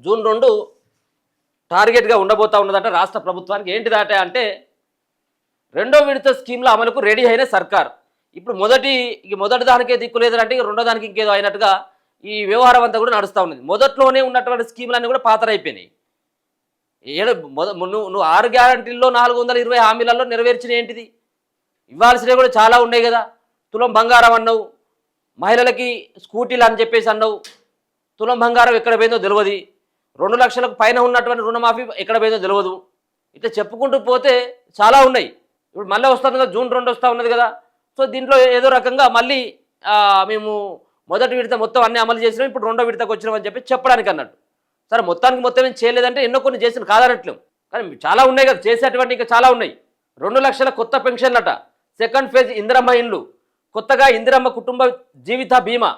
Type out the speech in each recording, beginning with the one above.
June 2 టార్గెట్గా ఉండబోతా ఉన్నదట రాష్ట్ర ప్రభుత్వానికి. ఏంటిదట అంటే రెండో విడత స్కీమ్ల అమలుకు రెడీ అయిన సర్కార్. ఇప్పుడు మొదటి దానికే దిక్కు లేదంటే రెండో దానికి ఇంకేదో అయినట్టుగా ఈ వ్యవహారం అంతా కూడా నడుస్తూ ఉన్నది. మొదట్లోనే ఉన్నటువంటి స్కీములన్నీ కూడా పాతరైపోయినాయి. నువ్వు 6 గ్యారంటీల్లో 420 హామీలలో నెరవేర్చిన ఏంటిది? ఇవ్వాల్సినవి కూడా చాలా ఉన్నాయి కదా. తులం బంగారం అన్నావు, మహిళలకి స్కూటీలు అని చెప్పేసి అన్నావు. తులం బంగారం ఎక్కడ పోయిందో తెలియదు. 2 లక్షలకు పైన ఉన్నటువంటి రుణమాఫీ ఎక్కడ పోయిందో తెలియదు. ఇట్లా చెప్పుకుంటూ పోతే చాలా ఉన్నాయి. ఇప్పుడు మళ్ళీ వస్తుంది కదా, జూన్ 2 వస్తూ ఉన్నది కదా. సో దీంట్లో ఏదో రకంగా మళ్ళీ మేము మొదటి విడత మొత్తం అన్నీ అమలు చేసినాం, ఇప్పుడు రెండో విడతకు వచ్చినామని చెప్పడానికి అన్నట్టు. సరే మొత్తం ఏం చేయలేదంటే ఎన్నో కొన్ని చేసిన కాదనట్లేం, కానీ చాలా ఉన్నాయి కదా చేసేటువంటి, ఇంకా చాలా ఉన్నాయి. 2 లక్షల కొత్త పెన్షన్లట, సెకండ్ ఫేజ్ ఇందిరమ్మ ఇండ్లు, కొత్తగా ఇందిరమ్మ కుటుంబ జీవిత బీమా,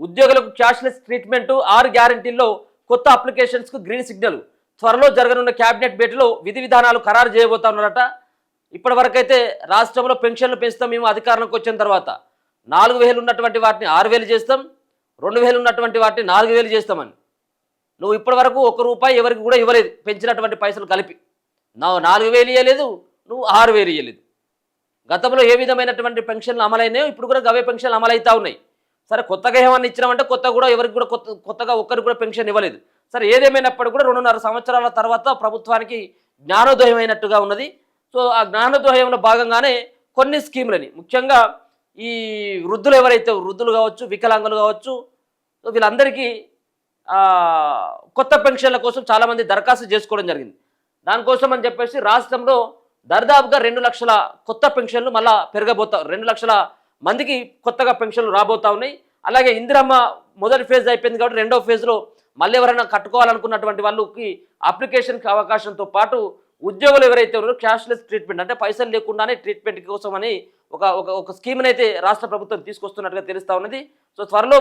ఉద్యోగులకు క్యాష్లెస్ ట్రీట్మెంటు, 6 గ్యారంటీల్లో కొత్త అప్లికేషన్స్కు గ్రీన్ సిగ్నల్. త్వరలో జరగనున్న క్యాబినెట్ భేటీలో విధి విధానాలు ఖరారు చేయబోతా ఉన్నారట. ఇప్పటివరకైతే రాష్ట్రంలో పెన్షన్లు పెంచుతాం మేము అధికారంలోకి వచ్చిన తర్వాత. 4000 ఉన్నటువంటి వాటిని 6000 చేస్తాం, 2000 ఉన్నటువంటి వాటిని 4000 చేస్తామని. నువ్వు ఇప్పటివరకు ₹1 ఎవరికి కూడా ఇవ్వలేదు, పెంచినటువంటి పైసలు కలిపి. 4000 ఇవ్వలేదు, నువ్వు 6000 ఇవ్వలేదు. గతంలో ఏ విధమైనటువంటి పెన్షన్లు అమలైనాయో ఇప్పుడు కూడా గవే పెన్షన్లు అమలవుతూ ఉన్నాయి. సరే కొత్తగా ఏమన్నా ఇచ్చినామంటే కొత్తగా కూడా ఎవరికి కూడా కొత్తగా ఒక్కరికి కూడా పెన్షన్ ఇవ్వలేదు. సరే ఏదేమైనప్పటికీ కూడా 2.5 సంవత్సరాల తర్వాత ప్రభుత్వానికి జ్ఞానోదయం అయినట్టుగా ఉన్నది. సో ఆ జ్ఞానోదయంలో భాగంగానే కొన్ని స్కీములని, ముఖ్యంగా ఈ వృద్ధులు ఎవరైతే వృద్ధులు కావచ్చు, వికలాంగులు కావచ్చు, సో వీళ్ళందరికీ కొత్త పెన్షన్ల కోసం చాలామంది దరఖాస్తు చేసుకోవడం జరిగింది. దానికోసం అని చెప్పేసి రాష్ట్రంలో దర్దాపుగా 2 లక్షల కొత్త పెన్షన్లు మళ్ళా 2 లక్షల మందికి కొత్తగా పెన్షన్లు రాబోతా ఉన్నాయి. అలాగే ఇందిరమ్మ మొదటి ఫేజ్ అయిపోయింది కాబట్టి రెండో ఫేజ్లో మళ్ళీ ఎవరైనా కట్టుకోవాలనుకున్నటువంటి వాళ్ళకి అప్లికేషన్కి అవకాశంతో పాటు ఉద్యోగులు ఎవరైతే ఉన్నారో క్యాష్లెస్ ట్రీట్మెంట్, అంటే పైసలు లేకుండానే ట్రీట్మెంట్ కోసం అని ఒక స్కీమ్ని అయితే రాష్ట్ర ప్రభుత్వం తీసుకొస్తున్నట్టుగా తెలుస్తూ ఉన్నది. సో త్వరలో